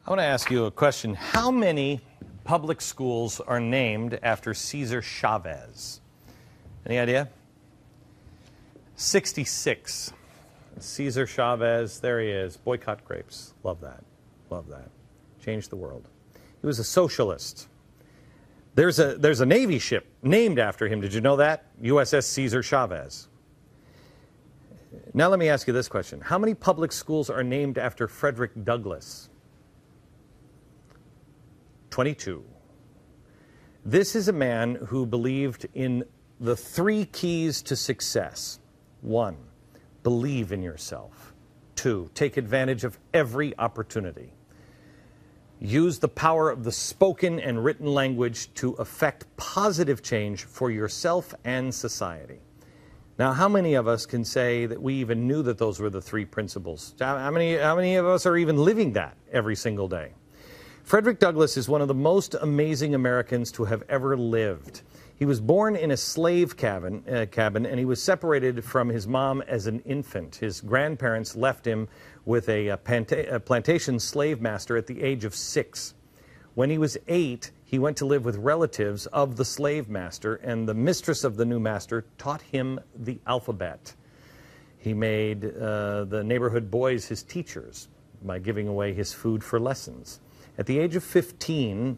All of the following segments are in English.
I want to ask you a question. How many public schools are named after Cesar Chavez? Any idea? 66. Cesar Chavez, there he is. Boycott grapes. Love that. Love that. Changed the world. He was a socialist. There's a Navy ship named after him. Did you know that? USS Cesar Chavez. Now let me ask you this question. How many public schools are named after Frederick Douglass? 22. This is a man who believed in the 3 keys to success. 1, believe in yourself. 2, take advantage of every opportunity. Use the power of the spoken and written language to affect positive change for yourself and society. Now, how many of us can say that we even knew that those were the 3 principles? How many of us are even living that every single day? Frederick Douglass is one of the most amazing Americans to have ever lived. He was born in a slave cabin, and he was separated from his mom as an infant. His grandparents left him with a plantation slave master at the age of 6. When he was 8, he went to live with relatives of the slave master, and the mistress of the new master taught him the alphabet. He made the neighborhood boys his teachers by giving away his food for lessons. At the age of 15,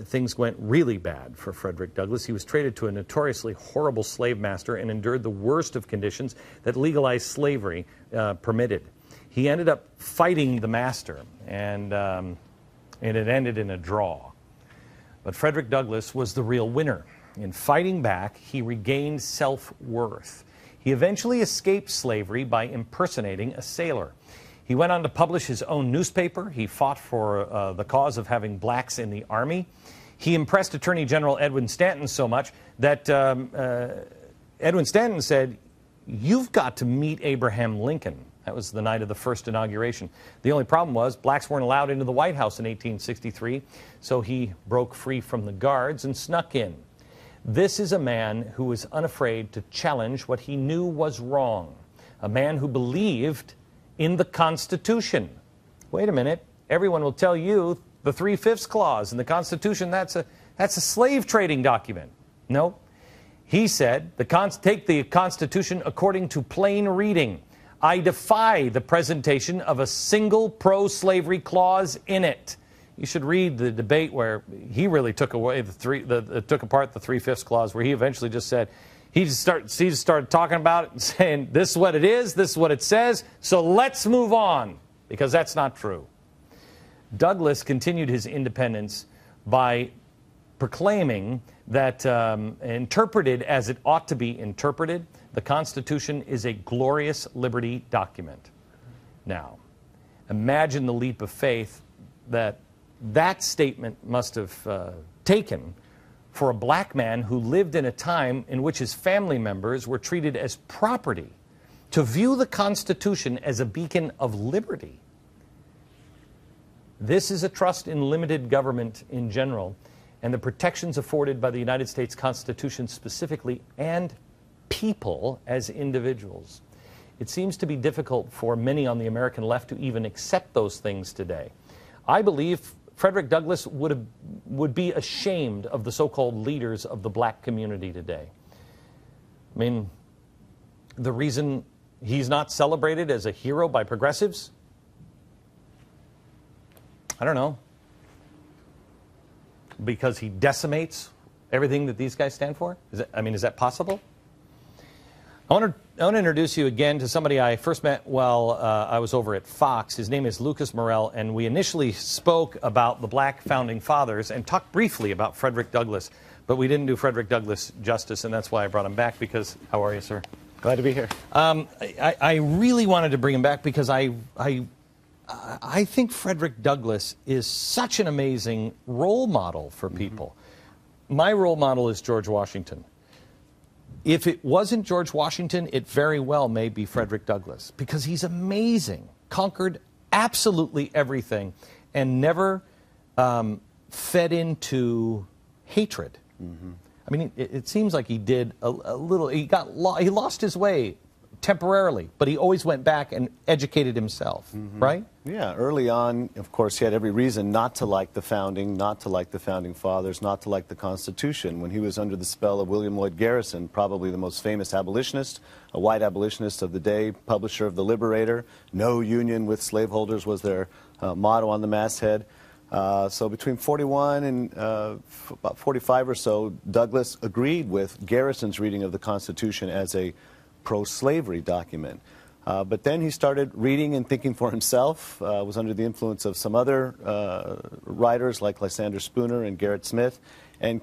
things went really bad for Frederick Douglass. He was traded to a notoriously horrible slave master and endured the worst of conditions that legalized slavery permitted. He ended up fighting the master, and it ended in a draw. But Frederick Douglass was the real winner. In fighting back, he regained self-worth. He eventually escaped slavery by impersonating a sailor. He went on to publish his own newspaper. He fought for the cause of having blacks in the Army. He impressed Attorney General Edwin Stanton so much that Edwin Stanton said, "You've got to meet Abraham Lincoln." That was the night of the first inauguration. The only problem was blacks weren't allowed into the White House in 1863, so he broke free from the guards and snuck in. This is a man who was unafraid to challenge what he knew was wrong, a man who believed in the Constitution. Wait a minute, everyone will tell you the 3/5 clause in the Constitution, that's a slave trading document. No, he said, take the Constitution according to plain reading. I defy the presentation of a single pro-slavery clause in it. You should read the debate where he really took away took apart the 3/5 clause, where he eventually just said, he just started talking about it and saying, this is what it is, this is what it says, so let's move on, because that's not true. Douglass continued his independence by proclaiming that, interpreted as it ought to be interpreted, the Constitution is a glorious liberty document. Now, imagine the leap of faith that statement must have taken for a black man who lived in a time in which his family members were treated as property, to view the Constitution as a beacon of liberty. This is a trust in limited government in general, and the protections afforded by the United States Constitution specifically, and people as individuals. It seems to be difficult for many on the American left to even accept those things today. I believe Frederick Douglass would be ashamed of the so-called leaders of the black community today. I mean, the reason he's not celebrated as a hero by progressives? I don't know. Because he decimates everything that these guys stand for? Is that possible? I want to introduce you again to somebody I first met while I was over at Fox. His name is Lucas Morel, and we initially spoke about the black founding fathers and talked briefly about Frederick Douglass, but we didn't do Frederick Douglass justice, and that's why I brought him back, because, how are you, sir? Glad to be here. I really wanted to bring him back because I think Frederick Douglass is such an amazing role model for people. My role model is George Washington. If it wasn't George Washington, it very well may be Frederick Douglass, because he's amazing, conquered absolutely everything, and never fed into hatred. I mean, it seems like he did a little. He lost his way temporarily, but he always went back and educated himself, right? Yeah, early on, of course, he had every reason not to like the founding, not to like the founding fathers, not to like the Constitution. When he was under the spell of William Lloyd Garrison, probably the most famous abolitionist, a white abolitionist of the day, publisher of The Liberator, no union with slaveholders was their motto on the masthead. So between 41 and about 45 or so, Douglass agreed with Garrison's reading of the Constitution as a pro-slavery document. But then he started reading and thinking for himself, was under the influence of some other writers like Lysander Spooner and Gerrit Smith, and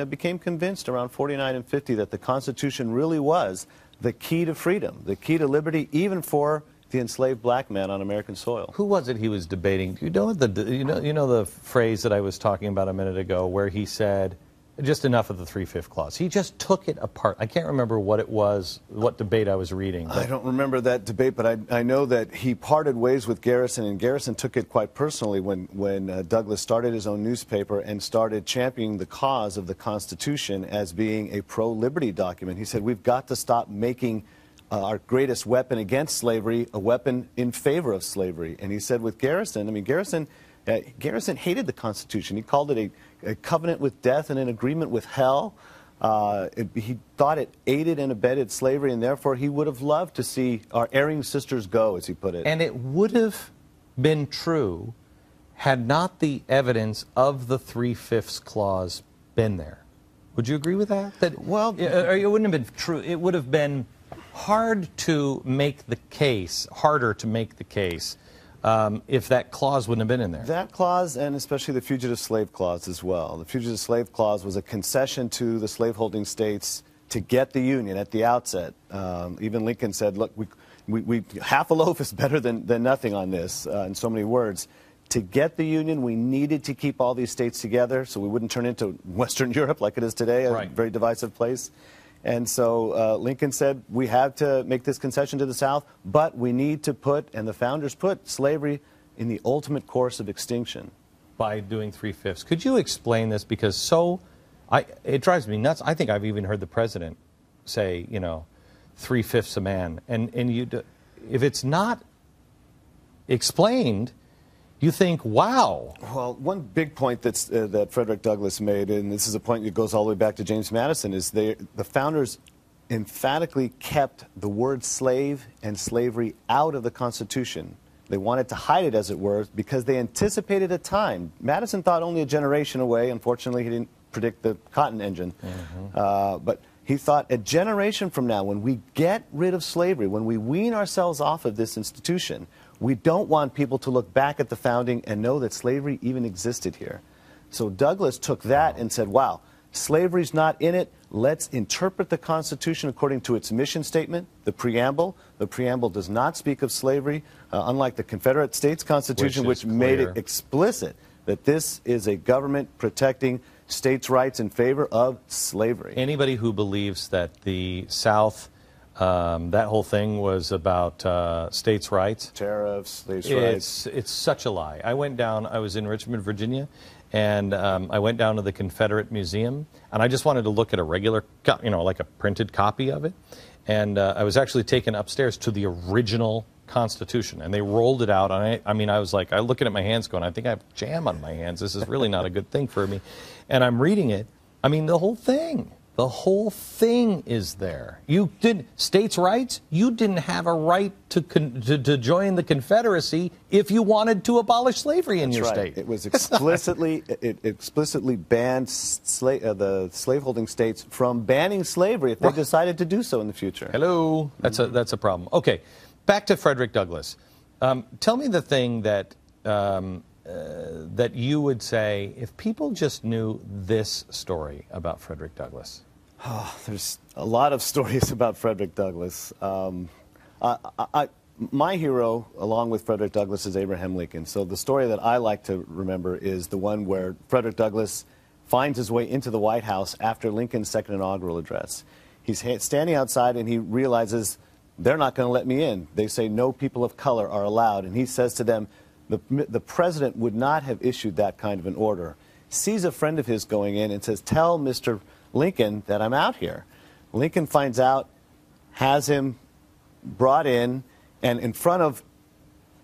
became convinced around 49 and 50 that the Constitution really was the key to freedom, the key to liberty, even for the enslaved black man on American soil. Who was it he was debating? You know the phrase that I was talking about a minute ago where he said, just enough of the 3/5 clause. He just took it apart. I can't remember what it was, what debate I was reading. I don't remember that debate, but I know that he parted ways with Garrison, and Garrison took it quite personally when Douglass started his own newspaper and started championing the cause of the Constitution as being a pro-liberty document. He said, we've got to stop making our greatest weapon against slavery a weapon in favor of slavery. And he said with Garrison, I mean, Garrison hated the Constitution. He called it a covenant with death and an agreement with hell. He thought it aided and abetted slavery, and therefore he would have loved to see our erring sisters go, as he put it. And it would have been true had not the evidence of the 3/5 clause been there. Would you agree with that? Well, it wouldn't have been true. It would have been harder to make the case if that clause wouldn't have been in there. That clause, and especially the Fugitive Slave Clause as well. The Fugitive Slave Clause was a concession to the slaveholding states to get the Union at the outset. Even Lincoln said, look, we half a loaf is better than nothing on this, in so many words. To get the Union, we needed to keep all these states together so we wouldn't turn into Western Europe like it is today, a very divisive place. And so Lincoln said, we have to make this concession to the South, but we need to put, and the founders put, slavery in the ultimate course of extinction. By doing 3/5. Could you explain this? Because it drives me nuts. I think I've even heard the president say, 3/5 a man. And if it's not explained, you think, wow. Well, one big point that Frederick Douglass made, and this is a point that goes all the way back to James Madison, is the founders emphatically kept the word slave and slavery out of the Constitution. They wanted to hide it, as it were, because they anticipated a time. Madison thought only a generation away. Unfortunately, he didn't predict the cotton engine. But he thought a generation from now, when we get rid of slavery, when we wean ourselves off of this institution, we don't want people to look back at the founding and know that slavery even existed here. So Douglass took that and said, wow, slavery's not in it. Let's interpret the Constitution according to its mission statement, the preamble. The preamble does not speak of slavery, unlike the Confederate States Constitution, which made it explicit that this is a government protecting states' rights in favor of slavery. Anybody who believes that the South, that whole thing was about states' rights. Tariffs, states' rights. It's such a lie. I was in Richmond, Virginia, and I went down to the Confederate Museum, and I just wanted to look at a regular, like a printed copy of it. And I was actually taken upstairs to the original Constitution, and they rolled it out. And I was like, I'm looking at my hands going, I think I have jam on my hands. This is really not a good thing for me. And I'm reading it. I mean, the whole thing is there. You did states' rights. You didn't have a right to join the Confederacy if you wanted to abolish slavery in your state. It was explicitly it explicitly banned the slaveholding states from banning slavery if they decided to do so in the future. Hello, that's a problem. Okay, back to Frederick Douglass. Tell me the thing that that you would say if people just knew this story about Frederick Douglass. Oh, there's a lot of stories about Frederick Douglass. My hero, along with Frederick Douglass, is Abraham Lincoln. So the story that I like to remember is the one where Frederick Douglass finds his way into the White House after Lincoln's second inaugural address. He's standing outside and he realizes they're not going to let me in. They say no people of color are allowed. And he says to them, the president would not have issued that kind of an order. Sees a friend of his going in and says, tell Mr. Lincoln that I'm out here. Lincoln finds out, has him brought in, and in front of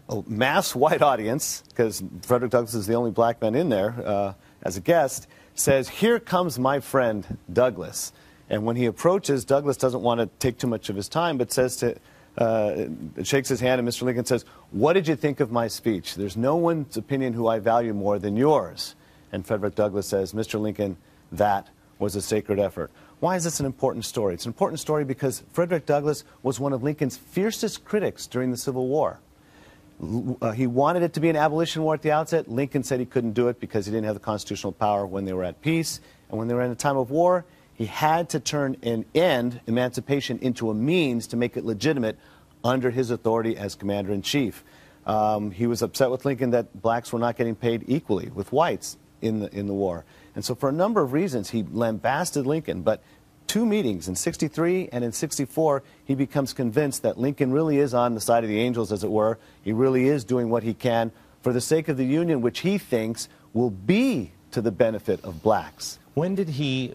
a mass white audience, because Frederick Douglass is the only black man in there as a guest, says, "Here comes my friend Douglass." And when he approaches, Douglass doesn't want to take too much of his time, but says to, shakes his hand, and Mr. Lincoln says, "What did you think of my speech? There's no one's opinion who I value more than yours." And Frederick Douglass says, "Mr. Lincoln, that was a sacred effort." Why is this an important story? It's an important story because Frederick Douglass was one of Lincoln's fiercest critics during the Civil War. He wanted it to be an abolition war at the outset. Lincoln said he couldn't do it because he didn't have the constitutional power when they were at peace. And when they were in a time of war, he had to turn and end emancipation into a means to make it legitimate under his authority as commander-in-chief. He was upset with Lincoln that blacks were not getting paid equally with whites in the war. And so for a number of reasons, he lambasted Lincoln. But two meetings, in '63 and in '64, he becomes convinced that Lincoln really is on the side of the angels, as it were. He really is doing what he can for the sake of the Union, which he thinks will be to the benefit of blacks. When did he,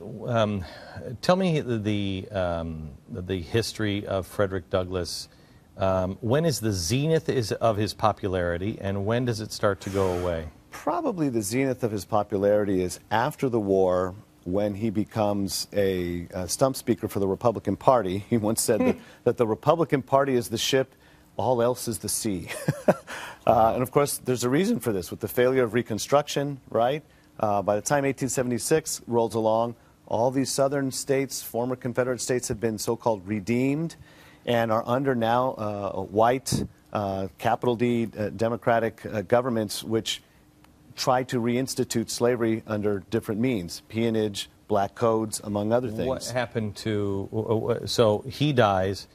tell me the history of Frederick Douglass. When is the zenith of his popularity, and when does it start to go away? Probably the zenith of his popularity is after the war, when he becomes a stump speaker for the Republican Party. He once said that the Republican Party is the ship, all else is the sea. And of course, there's a reason for this. With the failure of Reconstruction, right? By the time 1876 rolls along, all these southern states, former Confederate states, have been so-called redeemed and are under now white, capital D, democratic governments, which try to reinstitute slavery under different means, peonage, black codes, among other things. What happened to, so he dies,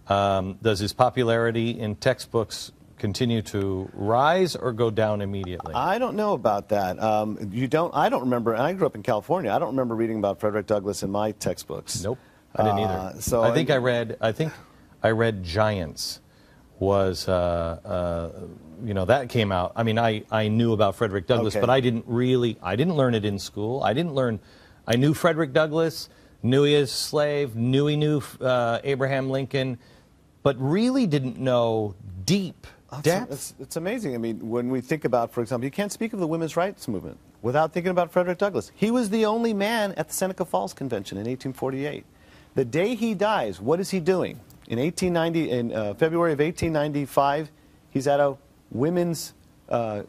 does his popularity in textbooks continue to rise or go down immediately? I don't know about that. I don't remember, and I grew up in California, I don't remember reading about Frederick Douglass in my textbooks. Nope, I didn't either. So I think I read Giants was, you know, that came out. I mean, I knew about Frederick Douglass, but I didn't learn it in school. I knew Frederick Douglass, knew he was a slave, knew he knew Abraham Lincoln, but really didn't know deep depth. It's amazing. I mean, when we think about, for example, you can't speak of the women's rights movement without thinking about Frederick Douglass. He was the only man at the Seneca Falls Convention in 1848. The day he dies, what is he doing? In February of 1895, he's at a women's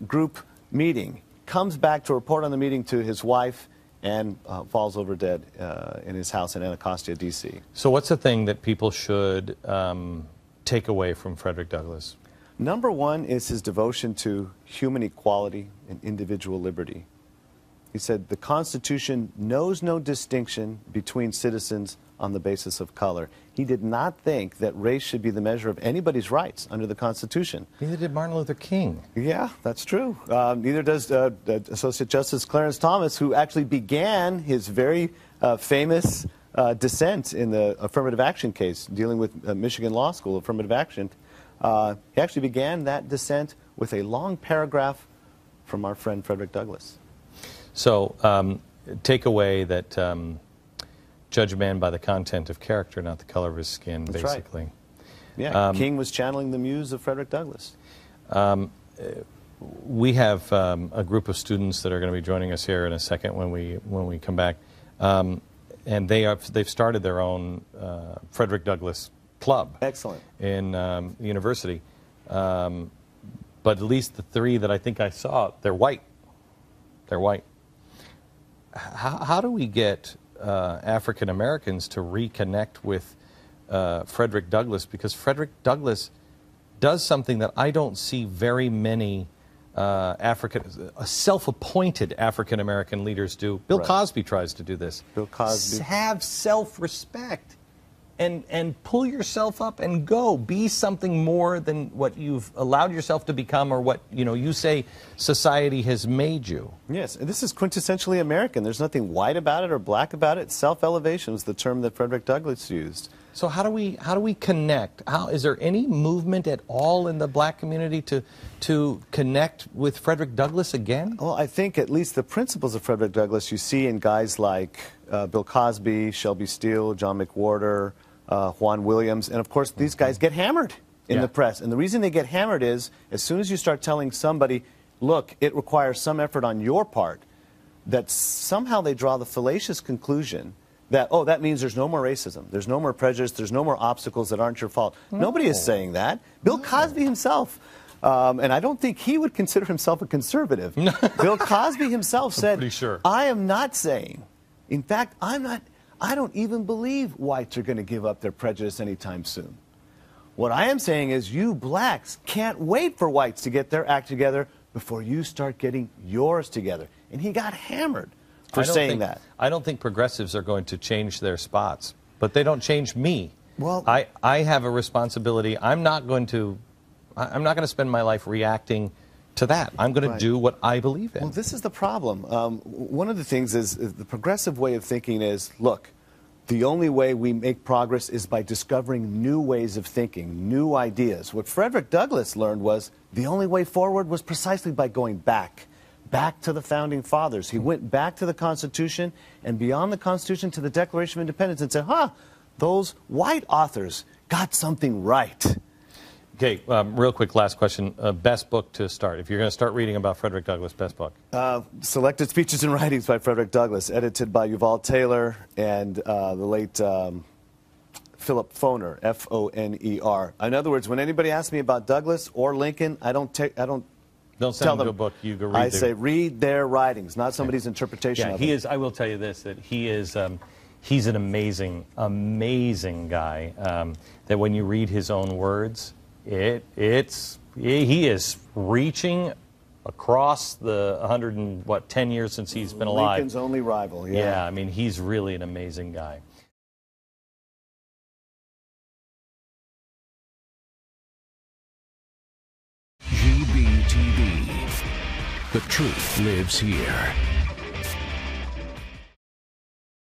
group meeting, comes back to report on the meeting to his wife, and falls over dead in his house in Anacostia, D.C. So what's the thing that people should take away from Frederick Douglass? Number one is his devotion to human equality and individual liberty. He said, the Constitution knows no distinction between citizens on the basis of color. He did not think that race should be the measure of anybody's rights under the Constitution. Neither did Martin Luther King. Yeah, that's true. Neither does Associate Justice Clarence Thomas, who actually began his very famous dissent in the affirmative action case dealing with Michigan Law School affirmative action. He actually began that dissent with a long paragraph from our friend Frederick Douglass. So take away that judge a man by the content of character, not the color of his skin, That's basically. Right. Yeah, King was channeling the muse of Frederick Douglass. We have a group of students that are going to be joining us here in a second when we come back, and they've started their own Frederick Douglass club. Excellent. In the university, but at least the three that I think I saw, they're white. They're white. How do we get African Americans to reconnect with Frederick Douglass? Because Frederick Douglass does something that I don't see very many self-appointed African American leaders do. Bill Cosby tries to do this. Bill Cosby. Have self-respect. And pull yourself up and go. Be something more than what you've allowed yourself to become, or what you say society has made you. Yes, and this is quintessentially American. There's nothing white about it or black about it. Self-elevation was the term that Frederick Douglass used. So how do we connect? Is there any movement at all in the black community to connect with Frederick Douglass again? Well, I think at least the principles of Frederick Douglass you see in guys like Bill Cosby, Shelby Steele, John McWhorter, Juan Williams. And, of course, these guys get hammered in the press. And the reason they get hammered is as soon as you start telling somebody, look, it requires some effort on your part, that somehow they draw the fallacious conclusion that, oh, that means there's no more racism, there's no more prejudice, there's no more obstacles that aren't your fault. No. Nobody is saying that. Bill Cosby himself, and I don't think he would consider himself a conservative. Bill Cosby himself said, pretty sure. I am not saying, in fact, I don't even believe whites are going to give up their prejudice anytime soon. What I am saying is you blacks can't wait for whites to get their act together before you start getting yours together. And he got hammered for saying that. I don't think progressives are going to change their spots, but they don't change me. Well, I have a responsibility. I'm not going to spend my life reacting to that. I'm going to do what I believe in. Well, this is the problem. One of the things is the progressive way of thinking is, look, the only way we make progress is by discovering new ways of thinking, new ideas. What Frederick Douglass learned was the only way forward was precisely by going back to the Founding Fathers. He went back to the Constitution and beyond the Constitution to the Declaration of Independence and said, those white authors got something right. Okay, real quick, last question. Best book to start. If you're going to start reading about Frederick Douglass, best book? Selected Speeches and Writings by Frederick Douglass, edited by Yuval Taylor and the late Philip Foner, F-O-N-E-R. In other words, when anybody asks me about Douglass or Lincoln, don't send tell them them to a book. You go read. I say read their writings, not somebody's interpretation of he it. is. I will tell you this: that he is. He's an amazing, amazing guy. That when you read his own words, he is reaching across the 110 years since he's been alive. Lincoln's only rival. Yeah, I mean, he's really an amazing guy. GBTV. The truth lives here.